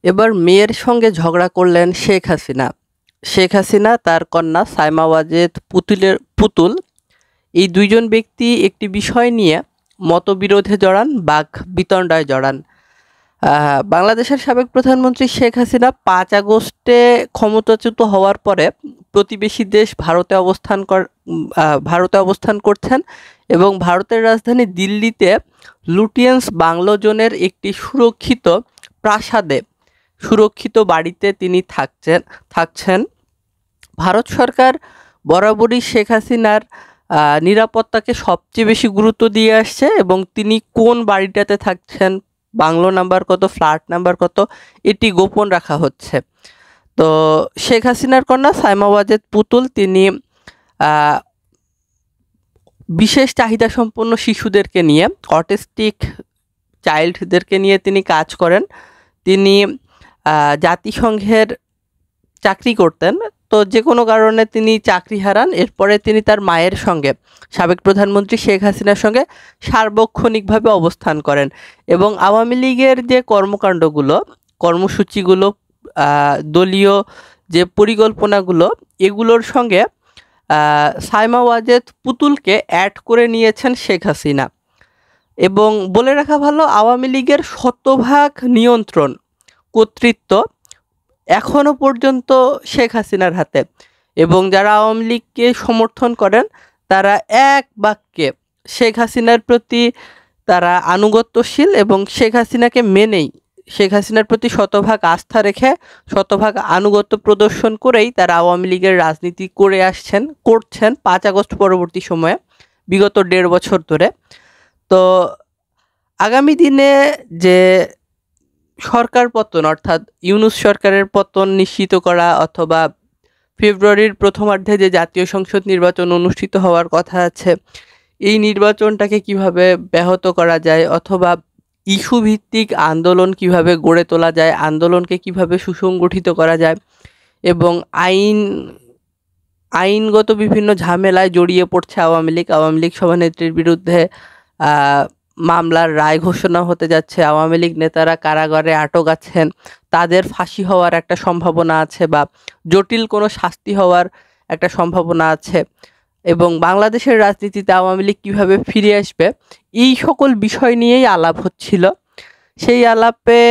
এবার মেয়ের সঙ্গে ঝগড়া করলেন শেখ হাসিনা। শেখ হাসিনা তার কন্যা সাইমা ওয়াজেদ পুতুল এই দুইজন ব্যক্তি একটি বিষয় নিয়ে মতবিরোধে জড়ান, বাক বিতণ্ডায় জড়ান। বাংলাদেশের সাবেক প্রধানমন্ত্রী শেখ হাসিনা 5 আগস্টে ক্ষমতাচ্যুত হওয়ার পরে প্রতিবেশী দেশ ভারতে অবস্থান করছেন এবং ভারতের রাজধানী দিল্লিতে লুটিয়েন্স বাংলো জোনের একটি সুরক্ষিত বাড়িতে তিনি থাকছেন। ভারত সরকার বরাবরই শেখ হাসিনার নিরাপত্তাকে সবচেয়ে বেশি গুরুত্ব দিয়ে আসছে এবং তিনি কোন বাড়িটাতে থাকছেন, বাংলো নাম্বার কত, ফ্ল্যাট নাম্বার কত, এটি গোপন রাখা হচ্ছে। তো শেখ হাসিনার কন্যা সাইমা ওয়াজেদ পুতুল তিনি বিশেষ চাহিদা সম্পন্ন শিশুদেরকে নিয়ে, অটিস্টিক চাইল্ডদেরকে নিয়ে তিনি কাজ করেন। তিনি জাতিসংঘের চাকরি করতেন। তো যে কোনো কারণে তিনি চাকরি হারান। এরপরে তিনি তার মায়ের সঙ্গে, সাবেক প্রধানমন্ত্রী শেখ হাসিনার সঙ্গে সার্বক্ষণিকভাবে অবস্থান করেন এবং আওয়ামী লীগের যে কর্মসূচিগুলো, দলীয় যে পরিকল্পনাগুলো, এগুলোর সঙ্গে সাইমা ওয়াজেদ পুতুলকে অ্যাড করে নিয়েছেন শেখ হাসিনা। এবং বলে রাখা ভালো, আওয়ামী লীগের শতভাগ নিয়ন্ত্রণ, কর্তৃত্ব এখনও পর্যন্ত শেখ হাসিনার হাতে। এবং যারা আওয়ামী লীগকে সমর্থন করেন তারা এক বাক্যে শেখ হাসিনার প্রতি তারা আনুগত্যশীল এবং শেখ হাসিনাকে মেনেই, শেখ হাসিনার প্রতি শতভাগ আস্থা রেখে শতভাগ আনুগত্য প্রদর্শন করেই তারা আওয়ামী লীগের রাজনীতি করছেন 5 আগস্ট পরবর্তী সময়ে, বিগত 1.5 বছর ধরে। তো আগামী দিনে যে সরকার পতন, অর্থাৎ ইউনূস সরকারের পতন নিশ্চিত করা, অথবা ফেব্রুয়ারির প্রথমার্ধে যে জাতীয় সংসদ নির্বাচন অনুষ্ঠিত হওয়ার কথা আছে, এই নির্বাচনটাকে কিভাবে ব্যাহত করা যায়, অথবা ইস্যু ভিত্তিক আন্দোলন কিভাবে গড়ে তোলা যায়, আন্দোলনকে কিভাবে সুসংগঠিত করা যায় এবং আইনগত বিভিন্ন ঝামেলায় জড়িয়ে পড়ছে আওয়ামী লীগ সভানেত্রীর বিরুদ্ধে মামলার রায় ঘোষণা হতে যাচ্ছে, আওয়ামী লীগ নেতারা কারাগারে আটক আছেন, তাদের ফাঁসি হওয়ার একটা সম্ভাবনা আছে বা জটিল কোনো শাস্তি হওয়ার একটা সম্ভাবনা আছে, এবং বাংলাদেশের রাজনীতিতে আওয়ামী লীগ কীভাবে ফিরে আসবে, এই সকল বিষয় নিয়েই আলাপ হচ্ছিল। সেই আলাপে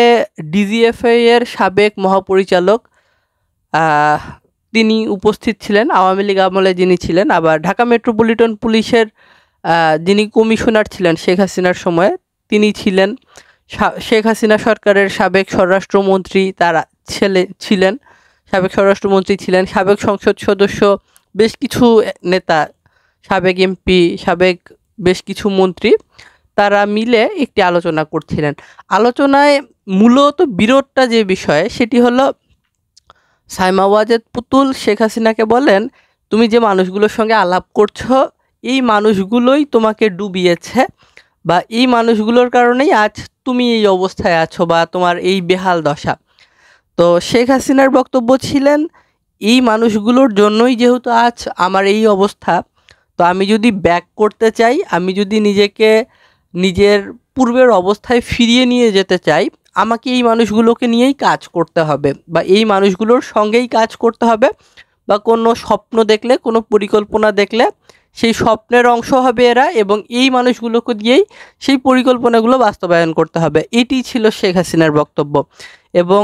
ডিজিএফআই এর সাবেক মহাপরিচালক তিনি উপস্থিত ছিলেন, আওয়ামী লীগ আমলে যিনি ছিলেন। আবার ঢাকা মেট্রোপলিটন পুলিশের যিনি কমিশনার ছিলেন শেখ হাসিনার সময়ে, তিনি ছিলেন। শেখ হাসিনা সরকারের সাবেক স্বরাষ্ট্রমন্ত্রী ছিলেন, সাবেক সংসদ সদস্য, বেশ কিছু নেতা, সাবেক এমপি, সাবেক বেশ কিছু মন্ত্রী, তারা মিলে একটি আলোচনা করছিলেন। আলোচনায় মূলত বিরোধটা যে বিষয়ে, সেটি হলো সাইমা ওয়াজেদ পুতুল শেখ হাসিনাকে বলেন, তুমি যে মানুষগুলোর সঙ্গে আলাপ করছো, এই মানুষগুলোই তোমাকে ডুবিয়েছে, বা এই মানুষগুলোর কারণেই আজ তুমি এই অবস্থায় আছো বা তোমার এই বেহাল দশা। তো শেখ হাসিনার বক্তব্য ছিলেন, এই মানুষগুলোর জন্যই যেহেতু আজ আমার এই অবস্থা, তো আমি যদি ব্যাক করতে চাই, আমি যদি নিজেকে নিজের পূর্বের অবস্থায় ফিরিয়ে নিয়ে যেতে চাই, আমাকে এই মানুষগুলোকে নিয়েই কাজ করতে হবে বা এই মানুষগুলোর সঙ্গেই কাজ করতে হবে, বা কোনো স্বপ্ন দেখলে, কোনো পরিকল্পনা দেখলে সেই স্বপ্নের অংশ হবে এরা, এবং এই মানুষগুলোকে দিয়েই সেই পরিকল্পনাগুলো বাস্তবায়ন করতে হবে। এটি ছিল শেখ হাসিনার বক্তব্য। এবং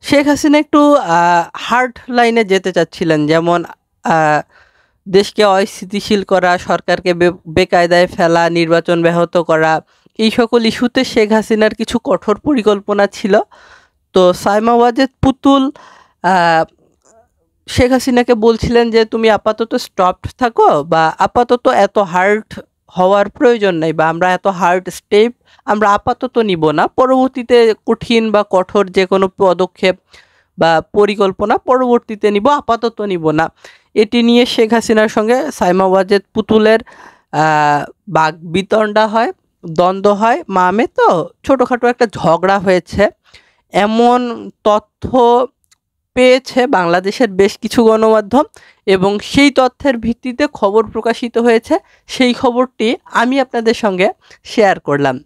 শেখ হাসিনা একটু হার্ড লাইনে যেতে চাচ্ছিলেন, যেমন দেশকে অস্থিতিশীল করা, সরকারকে বেকায়দায় ফেলা, নির্বাচন ব্যাহত করা, এই সকল ইস্যুতে শেখ হাসিনার কিছু কঠোর পরিকল্পনা ছিল। তো সাইমা ওয়াজেদ পুতুল শেখ হাসিনাকে বলছিলেন যে তুমি আপাতত স্টপড থাকো, বা আপাতত এত হার্ড হওয়ার প্রয়োজন নেই, বা আমরা এত হার্ড স্টেপ আমরা আপাতত নিব না, পরবর্তীতে কঠিন বা কঠোর যে কোনো পদক্ষেপ বা পরিকল্পনা পরবর্তীতে নিব, আপাতত নিব না। এটি নিয়ে শেখ হাসিনার সঙ্গে সাইমা ওয়াজেদ পুতুলের বাকবিতণ্ডা হয়, দ্বন্দ্ব হয়। মামে তো ছোটোখাটো একটা ঝগড়া হয়েছে, এমন তথ্য পেয়েছে বাংলাদেশের বেশ কিছু গণমাধ্যম, এবং সেই তথ্যের ভিত্তিতে খবর প্রকাশিত হয়েছে। সেই খবরটি আমি আপনাদের সঙ্গে শেয়ার করলাম।